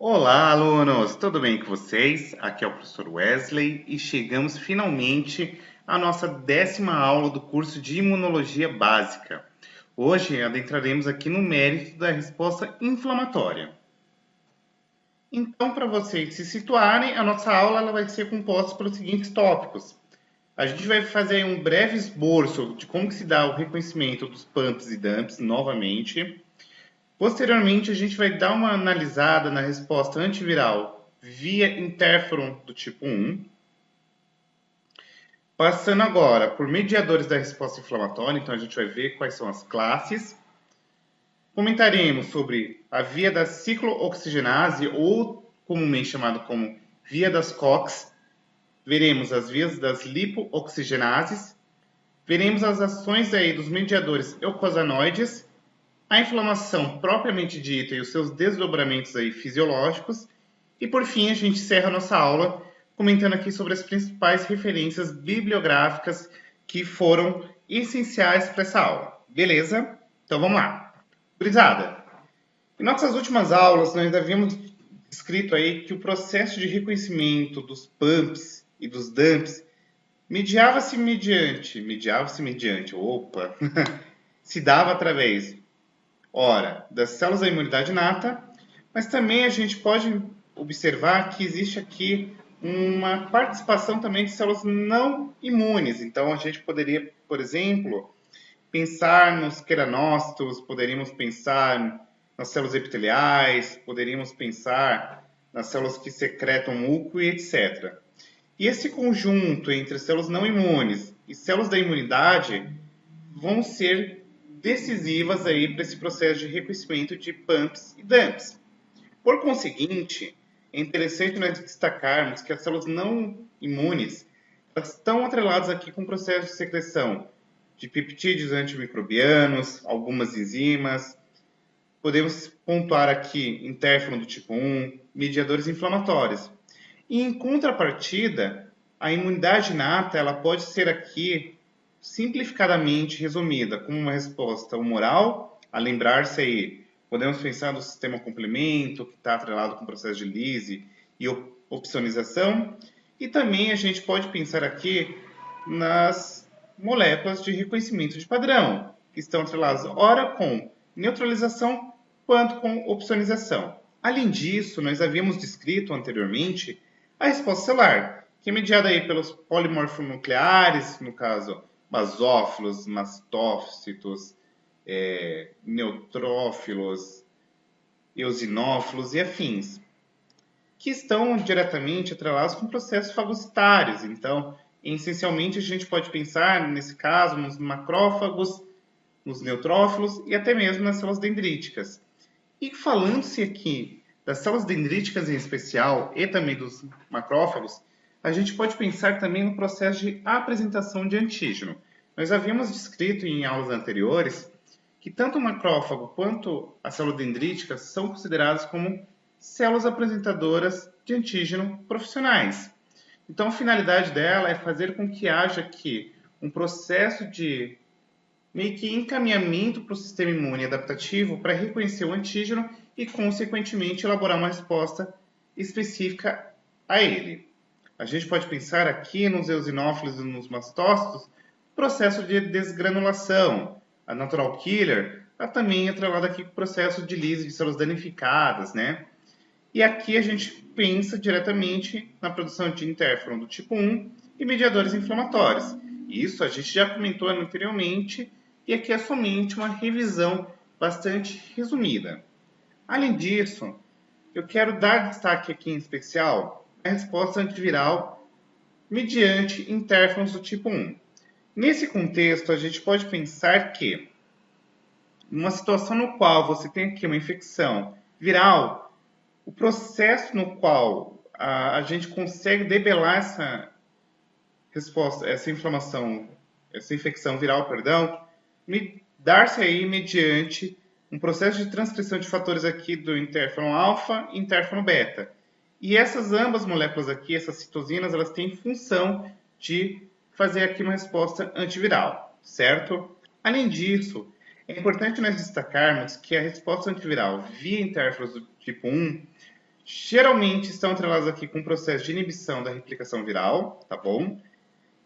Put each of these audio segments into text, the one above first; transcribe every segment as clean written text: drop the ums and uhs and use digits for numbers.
Olá, alunos! Tudo bem com vocês? Aqui é o professor Wesley e chegamos finalmente à nossa 10ª aula do curso de Imunologia Básica. Hoje adentraremos aqui no mérito da resposta inflamatória. Então, para vocês se situarem, a nossa aula ela vai ser composta pelos seguintes tópicos. A gente vai fazer um breve esboço de como que se dá o reconhecimento dos PAMPs e DAMPs novamente. Posteriormente, a gente vai dar uma analisada na resposta antiviral via interferon do tipo 1. Passando agora por mediadores da resposta inflamatória, então a gente vai ver quais são as classes. Comentaremos sobre a via da ciclooxigenase, ou comumente chamado como via das COX. Veremos as vias das lipooxigenases. Veremos as ações aí dos mediadores eucosanoides, a inflamação propriamente dita e os seus desdobramentos aí fisiológicos. E por fim, a gente encerra a nossa aula comentando aqui sobre as principais referências bibliográficas que foram essenciais para essa aula. Beleza? Então vamos lá. Gurizada, em nossas últimas aulas nós havíamos descrito aí que o processo de reconhecimento dos PAMPs e dos DAMPs se dava através ora, das células da imunidade inata, mas também a gente pode observar que existe aqui uma participação também de células não imunes. Então, a gente poderia, por exemplo, pensar nos queranócitos, poderíamos pensar nas células epiteliais, poderíamos pensar nas células que secretam muco e etc. E esse conjunto entre células não imunes e células da imunidade vão ser decisivas aí para esse processo de reconhecimento de PAMPs e DAMPs. Por conseguinte, é interessante nós destacarmos que as células não imunes elas estão atreladas aqui com o processo de secreção de peptídeos antimicrobianos, algumas enzimas. Podemos pontuar aqui interferon do tipo 1, mediadores inflamatórios. E em contrapartida, a imunidade inata ela pode ser aqui simplificadamente resumida como uma resposta humoral, a lembrar-se aí, podemos pensar no sistema complemento, que está atrelado com o processo de Lise e opsonização, e também a gente pode pensar aqui nas moléculas de reconhecimento de padrão, que estão atreladas ora com neutralização quanto com opsonização. Além disso, nós havíamos descrito anteriormente a resposta celular, que é mediada aí pelos polimorfonucleares, no caso basófilos, mastócitos, neutrófilos, eosinófilos e afins, que estão diretamente atrelados com processos fagocitários. Então, essencialmente, a gente pode pensar, nesse caso, nos macrófagos, nos neutrófilos e até mesmo nas células dendríticas. E falando-se aqui das células dendríticas em especial e também dos macrófagos, a gente pode pensar também no processo de apresentação de antígeno. Nós havíamos descrito em aulas anteriores que tanto o macrófago quanto a célula dendrítica são consideradas como células apresentadoras de antígeno profissionais. Então, a finalidade dela é fazer com que haja aqui um processo de meio que encaminhamento para o sistema imune adaptativo para reconhecer o antígeno e, consequentemente, elaborar uma resposta específica a ele. A gente pode pensar aqui nos eosinófilos e nos mastócitos, processo de desgranulação. A natural killer está também atrelada aqui com o processo de lise de células danificadas, né? E aqui a gente pensa diretamente na produção de interferon do tipo 1 e mediadores inflamatórios. Isso a gente já comentou anteriormente e aqui é somente uma revisão bastante resumida. Além disso, eu quero dar destaque aqui em especial à resposta antiviral mediante interferons do tipo 1. Nesse contexto, a gente pode pensar que, numa situação no qual você tem aqui uma infecção viral, o processo no qual a gente consegue debelar essa resposta, essa inflamação, essa infecção viral, perdão, dar-se aí mediante um processo de transcrição de fatores aqui do interferon alfa e interferon beta. E essas ambas moléculas aqui, essas citosinas, elas têm função de fazer aqui uma resposta antiviral, certo? Além disso, é importante nós destacarmos que a resposta antiviral via interferons do tipo 1 geralmente estão atrelados aqui com o processo de inibição da replicação viral, tá bom?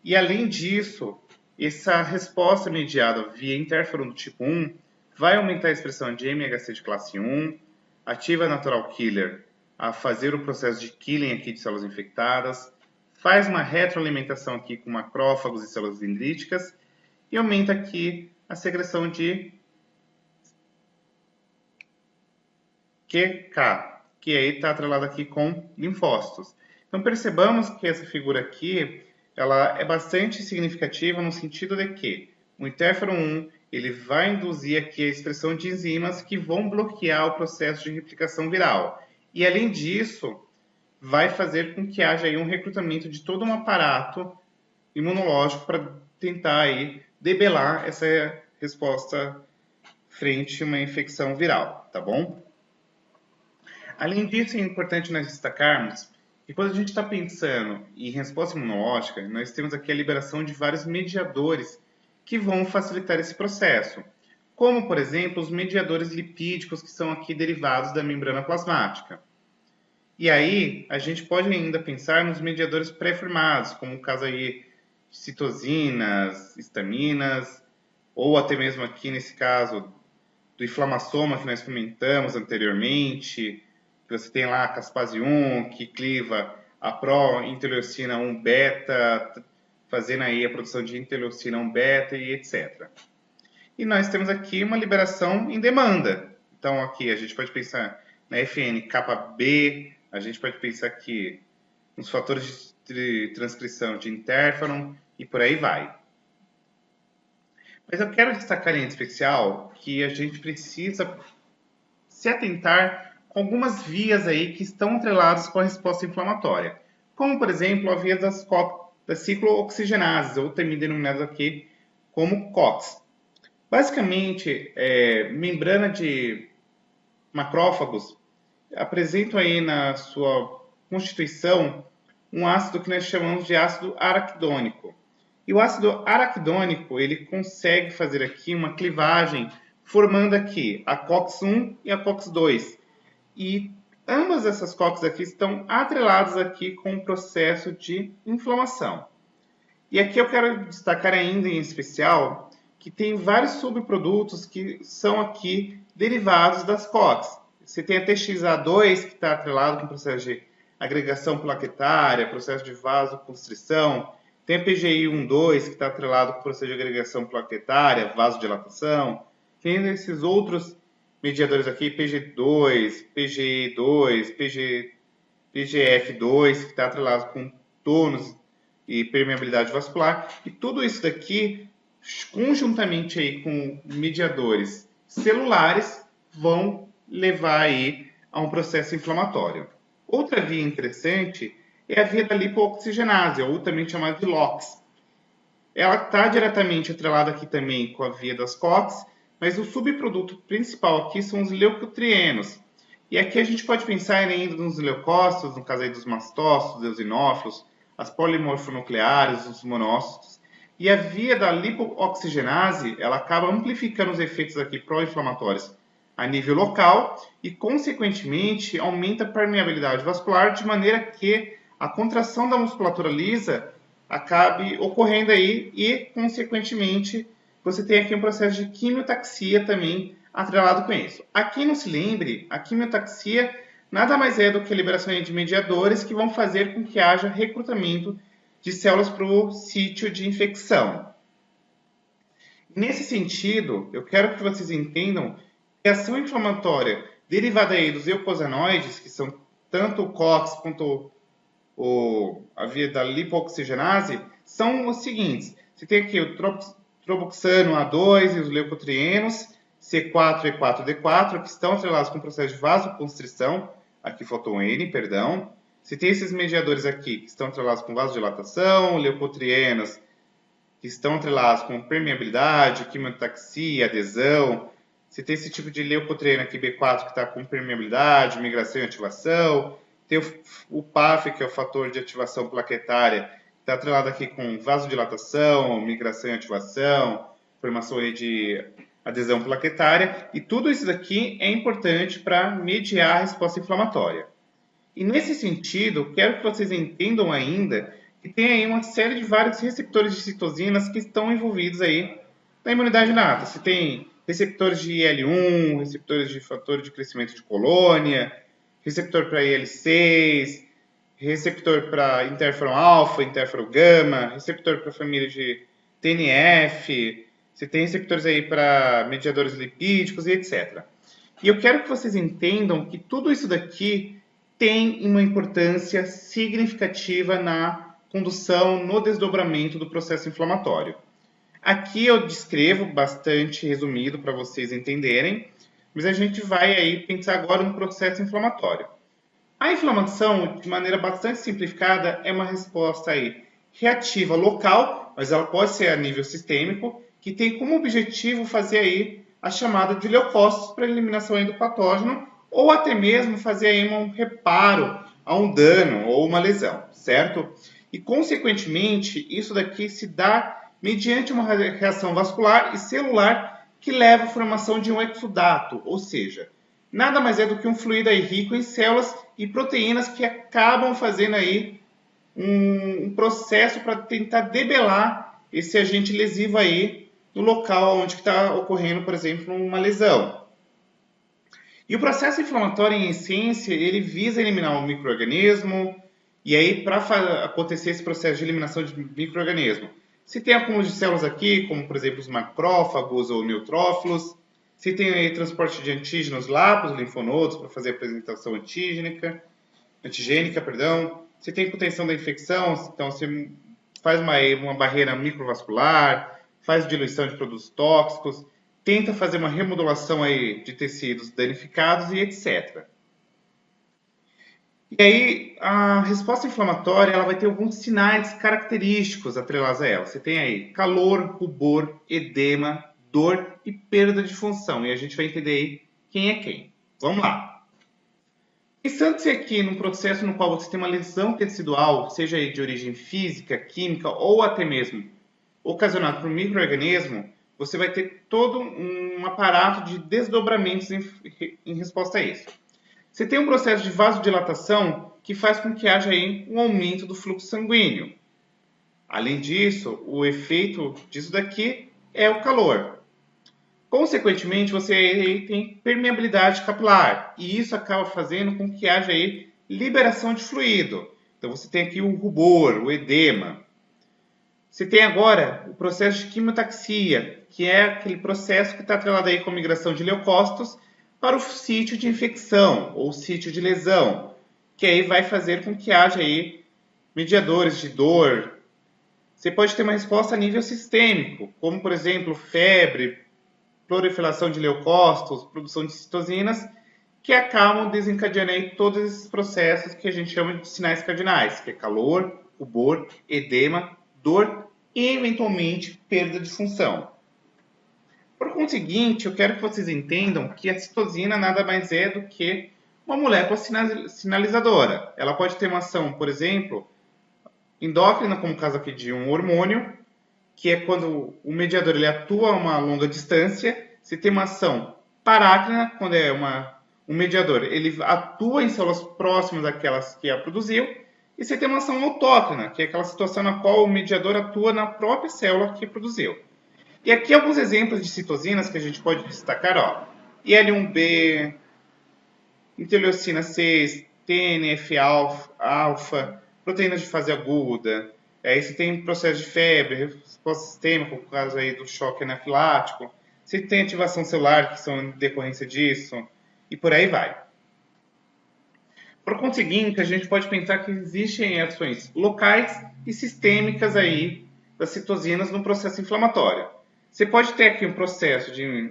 E além disso, essa resposta mediada via interferon do tipo 1 vai aumentar a expressão de MHC de classe 1, ativa a natural killer a fazer o processo de killing aqui de células infectadas, faz uma retroalimentação aqui com macrófagos e células dendríticas e aumenta aqui a secreção de QK, que aí está atrelado aqui com linfócitos. Então percebamos que essa figura aqui ela é bastante significativa no sentido de que o interferon 1 ele vai induzir aqui a expressão de enzimas que vão bloquear o processo de replicação viral. E além disso, vai fazer com que haja aí um recrutamento de todo um aparato imunológico para tentar aí debelar essa resposta frente a uma infecção viral, tá bom? Além disso, é importante nós destacarmos que quando a gente está pensando em resposta imunológica, nós temos aqui a liberação de vários mediadores que vão facilitar esse processo, como, por exemplo, os mediadores lipídicos que são aqui derivados da membrana plasmática. E aí, a gente pode ainda pensar nos mediadores pré-formados, como o caso aí de citosinas, histaminas, ou até mesmo aqui nesse caso do inflamassoma que nós comentamos anteriormente, que você tem lá a caspase 1, que cliva a pró-interleucina 1 beta, fazendo aí a produção de interleucina 1 beta e etc. E nós temos aqui uma liberação em demanda. Então aqui a gente pode pensar na FN-κB, a gente pode pensar aqui nos fatores de transcrição de interferon e por aí vai. Mas eu quero destacar em especial que a gente precisa se atentar com algumas vias aí que estão atreladas com a resposta inflamatória, como por exemplo a via das ciclooxigenases, ou também denominadas aqui como COX. Basicamente, membrana de macrófagos apresentam aí na sua constituição um ácido que nós chamamos de ácido araquidônico. E o ácido araquidônico, ele consegue fazer aqui uma clivagem, formando aqui a COX-1 e a COX-2. E ambas essas COX aqui estão atreladas aqui com o processo de inflamação. E aqui eu quero destacar ainda em especial que tem vários subprodutos que são aqui derivados das COX. Você tem a TXA2, que está atrelado com o processo de agregação plaquetária, processo de vasoconstrição. Tem a PGI-12, que está atrelado com o processo de agregação plaquetária, vasodilatação. Tem esses outros mediadores aqui, PG2, PGE2, PGF2, que está atrelado com tônus e permeabilidade vascular. E tudo isso daqui, conjuntamente aí com mediadores celulares, vão levar aí a um processo inflamatório. Outra via interessante é a via da lipooxigenase, ou também chamada de LOX. Ela está diretamente atrelada aqui também com a via das COX, mas o subproduto principal aqui são os leucotrienos. E aqui a gente pode pensar ainda nos leucócitos, no caso aí dos mastócitos, dos eosinófilos, as polimorfonucleares, os monócitos. E a via da lipooxigenase, ela acaba amplificando os efeitos aqui pró-inflamatórios a nível local e, consequentemente, aumenta a permeabilidade vascular de maneira que a contração da musculatura lisa acabe ocorrendo aí e, consequentemente, você tem aqui um processo de quimiotaxia também atrelado com isso. Aqui não se lembre, a quimiotaxia nada mais é do que a liberação de mediadores que vão fazer com que haja recrutamento de células para o sítio de infecção. Nesse sentido, eu quero que vocês entendam que a ação inflamatória derivada aí dos eicosanoides, que são tanto o COX quanto a via da lipooxigenase, são os seguintes. Você tem aqui o troboxano A2 e os leucotrienos, C4 e 4D4, que estão atrelados com o processo de vasoconstrição, aqui faltou um N, perdão. Você tem esses mediadores aqui, que estão atrelados com vasodilatação, leucotrienos, que estão atrelados com permeabilidade, quimiotaxia, adesão. Você tem esse tipo de leucotrieno aqui, B4, que está com permeabilidade, migração e ativação. Tem o PAF, que é o fator de ativação plaquetária, que está atrelado aqui com vasodilatação, migração e ativação, formação de adesão plaquetária. E tudo isso daqui é importante para mediar a resposta inflamatória. E nesse sentido, quero que vocês entendam ainda que tem aí uma série de vários receptores de citosinas que estão envolvidos aí na imunidade inata. Você tem receptores de IL-1, receptores de fator de crescimento de colônia, receptor para IL-6, receptor para interferon alfa, interferon gama, receptor para a família de TNF, você tem receptores aí para mediadores lipídicos e etc. E eu quero que vocês entendam que tudo isso daqui tem uma importância significativa na condução, no desdobramento do processo inflamatório. Aqui eu descrevo bastante resumido para vocês entenderem, mas a gente vai aí pensar agora no processo inflamatório. A inflamação, de maneira bastante simplificada, é uma resposta aí reativa local, mas ela pode ser a nível sistêmico, que tem como objetivo fazer aí a chamada de leucócitos para eliminação aí do patógeno, ou até mesmo fazer aí um reparo a um dano ou uma lesão, certo? E, consequentemente, isso daqui se dá mediante uma reação vascular e celular que leva à formação de um exudato, ou seja, nada mais é do que um fluido aí rico em células e proteínas que acabam fazendo aí um processo para tentar debelar esse agente lesivo aí no local onde está ocorrendo, por exemplo, uma lesão. E o processo inflamatório, em essência, ele visa eliminar um micro-organismo, e aí, para acontecer esse processo de eliminação de micro-organismo, se tem acúmulo de células aqui, como por exemplo os macrófagos ou neutrófilos, se tem aí transporte de antígenos lá para os linfonodos para fazer a apresentação antigênica, se tem contenção da infecção, então você faz uma barreira microvascular, faz diluição de produtos tóxicos, tenta fazer uma remodulação aí de tecidos danificados e etc. E aí, a resposta inflamatória ela vai ter alguns sinais característicos atrelados a ela. Você tem aí calor, rubor, edema, dor e perda de função. E a gente vai entender aí quem é quem. Vamos lá. Pensando-se aqui num processo no qual você tem uma lesão tecidual, seja aí de origem física, química ou até mesmo ocasionado por um micro-organismo, você vai ter todo um aparato de desdobramentos em resposta a isso. Você tem um processo de vasodilatação que faz com que haja aí um aumento do fluxo sanguíneo. Além disso, o efeito disso daqui é o calor. Consequentemente, você tem permeabilidade capilar e isso acaba fazendo com que haja aí liberação de fluido. Então você tem aqui o rubor, o edema. Você tem agora o processo de quimiotaxia, que é aquele processo que está atrelado aí com a migração de leucócitos para o sítio de infecção ou sítio de lesão, que aí vai fazer com que haja aí mediadores de dor. Você pode ter uma resposta a nível sistêmico, como por exemplo febre, proliferação de leucócitos, produção de citosinas, que acabam desencadeando aí todos esses processos que a gente chama de sinais cardinais, que é calor, rubor, edema, dor e eventualmente perda de função. Por conseguinte, eu quero que vocês entendam que a citosina nada mais é do que uma molécula sinalizadora. Ela pode ter uma ação, por exemplo, endócrina, como o caso aqui de um hormônio, que é quando o mediador ele atua a uma longa distância. Se tem uma ação parácrina, quando é um mediador, ele atua em células próximas daquelas que a produziu. E se tem uma ação autócrina, que é aquela situação na qual o mediador atua na própria célula que produziu. E aqui alguns exemplos de citosinas que a gente pode destacar, ó. IL-1B, interleucina 6, TNF-alfa, proteínas de fase aguda. Aí você tem processo de febre, resposta sistêmica, por causa aí do choque anafilático. Você tem ativação celular, que são em decorrência disso, e por aí vai. Por conseguinte, a gente pode pensar que existem ações locais e sistêmicas aí das citosinas no processo inflamatório. Você pode ter aqui um processo de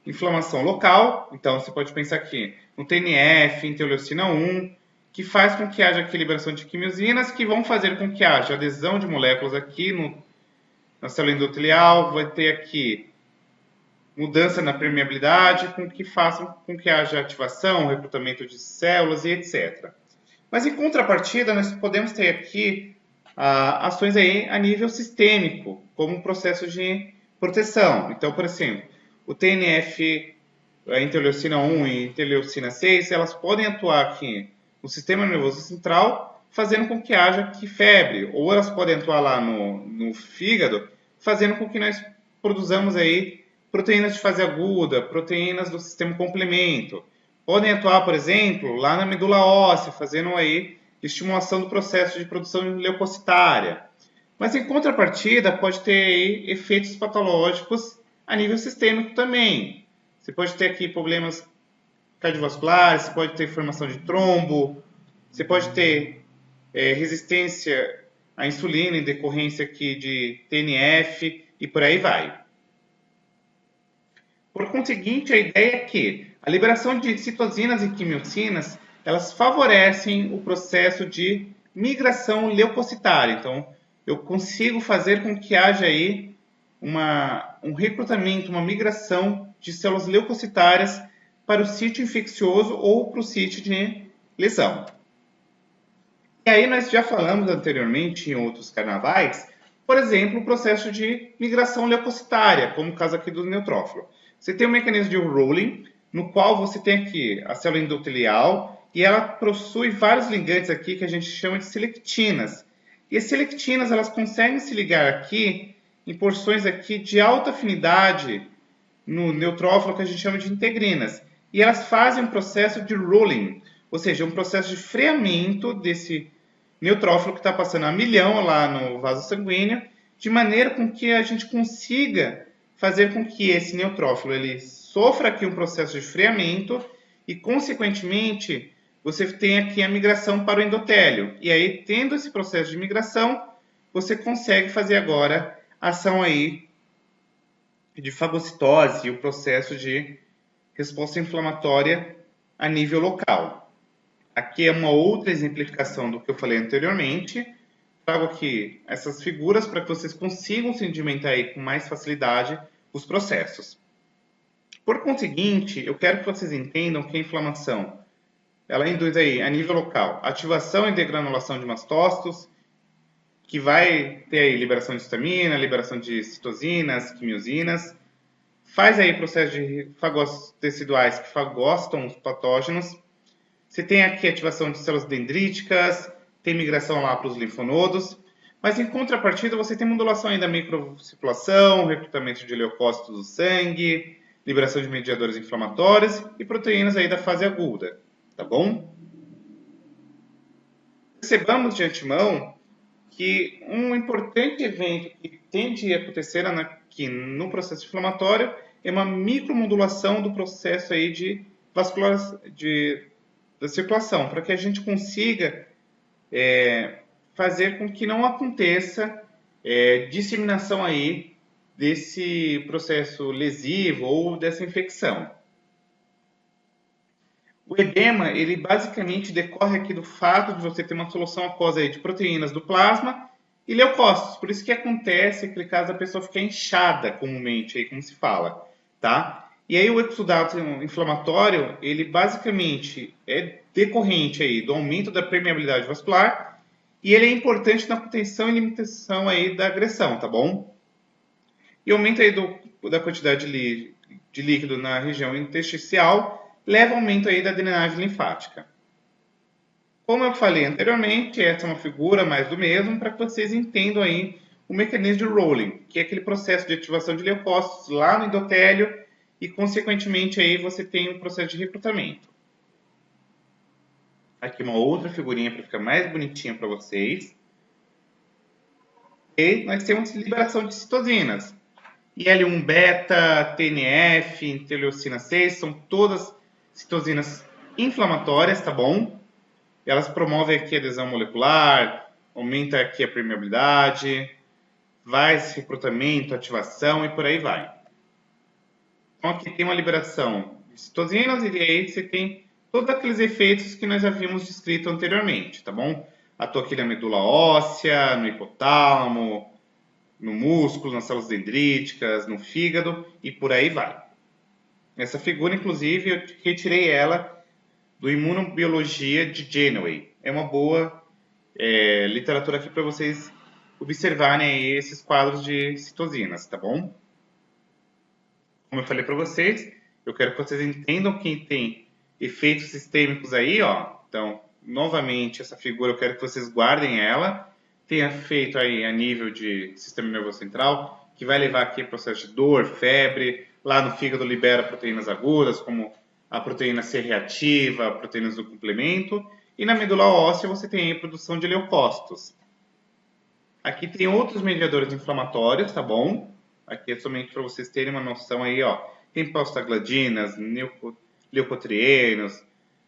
inflamação local, então você pode pensar aqui no TNF, interleucina 1, que faz com que haja aqui liberação de quimiosinas, que vão fazer com que haja adesão de moléculas aqui na célula endotelial, vai ter aqui mudança na permeabilidade, com que façam com que haja ativação, recrutamento de células e etc. Mas em contrapartida, nós podemos ter aqui ações aí a nível sistêmico, como um processo de proteção. Então, por exemplo, o TNF, a interleucina 1 e a interleucina 6, elas podem atuar aqui no sistema nervoso central, fazendo com que haja aqui febre, ou elas podem atuar lá no fígado, fazendo com que nós produzamos aí proteínas de fase aguda, proteínas do sistema complemento. Podem atuar, por exemplo, lá na medula óssea, fazendo aí estimulação do processo de produção leucocitária. Mas em contrapartida, pode ter aí efeitos patológicos a nível sistêmico também. Você pode ter aqui problemas cardiovasculares, você pode ter formação de trombo, você pode ter resistência à insulina em decorrência aqui de TNF e por aí vai. Por conseguinte, a ideia é que a liberação de citosinas e quimiocinas, elas favorecem o processo de migração leucocitária. Então, eu consigo fazer com que haja aí um recrutamento, uma migração de células leucocitárias para o sítio infeccioso ou para o sítio de lesão. E aí nós já falamos anteriormente em outros carnavais, por exemplo, o processo de migração leucocitária, como o caso aqui do neutrófilo. Você tem um mecanismo de rolling, no qual você tem aqui a célula endotelial e ela possui vários ligantes aqui que a gente chama de selectinas. E as selectinas, elas conseguem se ligar aqui em porções aqui de alta afinidade no neutrófilo que a gente chama de integrinas. E elas fazem um processo de rolling, ou seja, um processo de freamento desse neutrófilo que está passando a milhão lá no vaso sanguíneo, de maneira com que a gente consiga fazer com que esse neutrófilo ele sofra aqui um processo de freamento e, consequentemente, você tem aqui a migração para o endotélio. E aí, tendo esse processo de migração, você consegue fazer agora a ação aí de fagocitose e o processo de resposta inflamatória a nível local. Aqui é uma outra exemplificação do que eu falei anteriormente. Trago aqui essas figuras para que vocês consigam sedimentar aí com mais facilidade os processos. Por conseguinte, eu quero que vocês entendam que a inflamação ela induz aí, a nível local, ativação e degranulação de mastócitos, que vai ter aí liberação de histamina, liberação de citosinas, quimiosinas, faz aí processo de fagócitos teciduais que fagostam os patógenos. Você tem aqui ativação de células dendríticas, tem migração lá para os linfonodos, mas em contrapartida você tem modulação aí da microcirculação, recrutamento de leucócitos do sangue, liberação de mediadores inflamatórios e proteínas aí da fase aguda, tá bom? Percebamos de antemão que um importante evento que tende a acontecer aqui no processo inflamatório é uma micromodulação do processo aí de da circulação, para que a gente consiga fazer com que não aconteça disseminação aí desse processo lesivo ou dessa infecção. O edema, ele basicamente decorre aqui do fato de você ter uma solução aquosa aí de proteínas do plasma e leucócitos. Por isso que acontece aquele caso da pessoa ficar inchada comumente, aí, como se fala, tá? E aí o exudato inflamatório, ele basicamente é decorrente aí do aumento da permeabilidade vascular e ele é importante na contenção e limitação aí da agressão, tá bom? E aumento aí da quantidade de líquido na região intersticial leva ao aumento aí da drenagem linfática. Como eu falei anteriormente, essa é uma figura mais do mesmo para que vocês entendam aí o mecanismo de rolling, que é aquele processo de ativação de leucócitos lá no endotélio e, consequentemente, aí você tem um processo de recrutamento. Aqui uma outra figurinha para ficar mais bonitinha para vocês. E nós temos liberação de citosinas. IL-1 beta, TNF, interleucina 6, são todas citosinas inflamatórias, tá bom? Elas promovem aqui a adesão molecular, aumenta aqui a permeabilidade, faz recrutamento, ativação e por aí vai. Então aqui tem uma liberação de citosinas e aí você tem todos aqueles efeitos que nós já vimos descrito anteriormente, tá bom? Atua aqui na medula óssea, no hipotálamo, no músculo, nas células dendríticas, no fígado e por aí vai. Essa figura, inclusive, eu retirei ela do Imunobiologia de Genoway. É uma boa literatura aqui para vocês observarem aí esses quadros de citosinas, tá bom? Como eu falei para vocês, eu quero que vocês entendam que tem efeitos sistêmicos aí, ó. Então, novamente, essa figura, eu quero que vocês guardem ela. Tenha feito aí a nível de sistema nervoso central, que vai levar aqui processo de dor, febre. Lá no fígado libera proteínas agudas, como a proteína C reativa, proteínas do complemento. E na medula óssea você tem a produção de leucócitos. Aqui tem outros mediadores inflamatórios, tá bom? Aqui é somente para vocês terem uma noção aí, ó. Tem prostaglandinas, leucotrienos,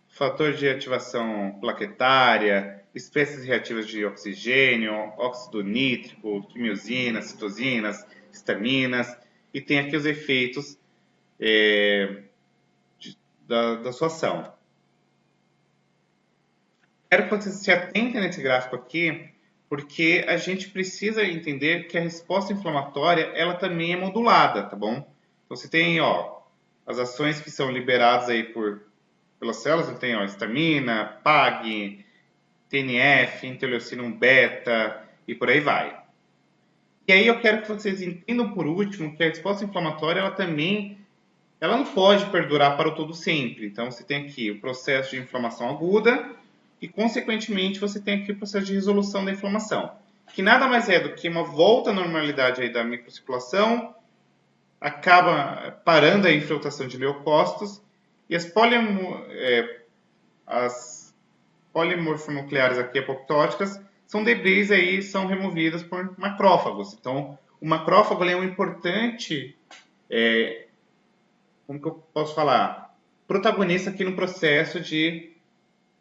fator de ativação plaquetária, espécies reativas de oxigênio, óxido nítrico, quimiosinas, citosinas, histaminas, e tem aqui os efeitos da sua ação. Quero que vocês se atentem nesse gráfico aqui, porque a gente precisa entender que a resposta inflamatória ela também é modulada, tá bom? Então você tem ó, as ações que são liberadas aí pelas células, você tem ó, histamina, PAG, TNF, interleucina 1 beta e por aí vai. E aí eu quero que vocês entendam por último que a resposta inflamatória ela não pode perdurar para o todo sempre. Então você tem aqui o processo de inflamação aguda e consequentemente você tem aqui o processo de resolução da inflamação, que nada mais é do que uma volta à normalidade aí da microcirculação, acaba parando a infiltração de leucócitos e as polimorfonucleares aqui apoptóticas são debris aí, são removidas por macrófagos. Então, o macrófago é um importante, como que eu posso falar, protagonista aqui no processo de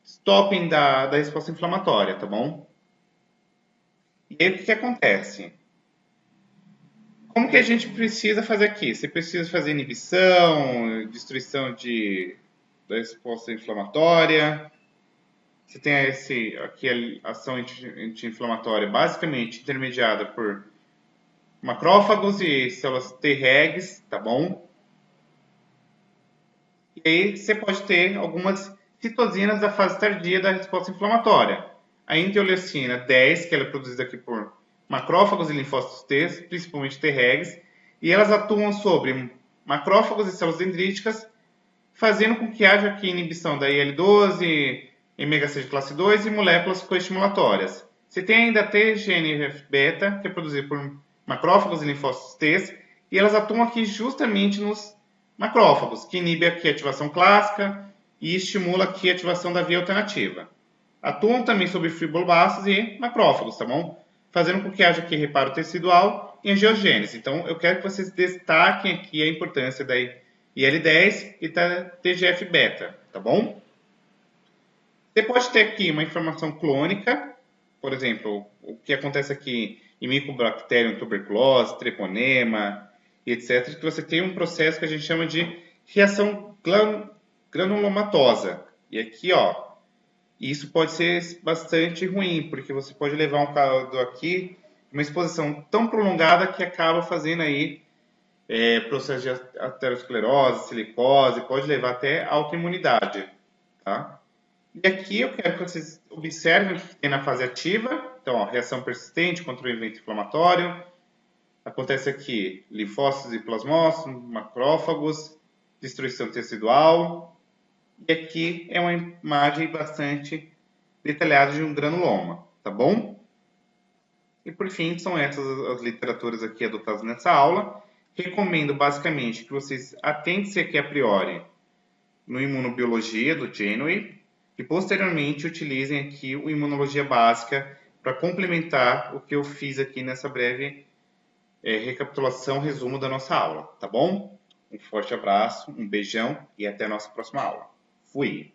stopping da resposta inflamatória, tá bom? E aí o que acontece? Como que a gente precisa fazer aqui? Você precisa fazer inibição, destruição da resposta inflamatória. Você tem aqui a ação anti-inflamatória basicamente intermediada por macrófagos e células Tregs, tá bom? E aí você pode ter algumas citosinas da fase tardia da resposta inflamatória. A interleucina 10, que ela é produzida aqui por macrófagos e linfócitos T, principalmente Tregs, e elas atuam sobre macrófagos e células dendríticas, fazendo com que haja aqui inibição da IL-12, MHC de classe 2 e moléculas coestimulatórias. Você tem ainda a TGNF-beta, que é produzida por macrófagos e linfócitos T, e elas atuam aqui justamente nos macrófagos, que inibe aqui a ativação clássica e estimula aqui a ativação da via alternativa. Atuam também sobre fibroblastos e macrófagos, tá bom? Fazendo com que haja aqui reparo tecidual e angiogênese. Então, eu quero que vocês destaquem aqui a importância da IL-10 e da TGF-beta, tá bom? Você pode ter aqui uma inflamação clônica, por exemplo, o que acontece aqui em Mycobacterium tuberculose, treponema, e etc., que você tem um processo que a gente chama de reação granulomatosa. E aqui, ó, isso pode ser bastante ruim, porque você pode levar um caldo aqui, uma exposição tão prolongada que acaba fazendo aí processo de aterosclerose, silicose, pode levar até autoimunidade, tá? E aqui eu quero que vocês observem o que tem na fase ativa. Então, ó, reação persistente contra o evento inflamatório. Acontece aqui linfócitos e plasmócitos, macrófagos, destruição tecidual. E aqui é uma imagem bastante detalhada de um granuloma, tá bom? E por fim, são essas as literaturas aqui adotadas nessa aula. Recomendo basicamente que vocês atentem-se aqui a priori no Imunobiologia do Genway e posteriormente utilizem aqui o Imunologia Básica para complementar o que eu fiz aqui nessa breve recapitulação, resumo da nossa aula, tá bom? Um forte abraço, um beijão e até a nossa próxima aula. Fui!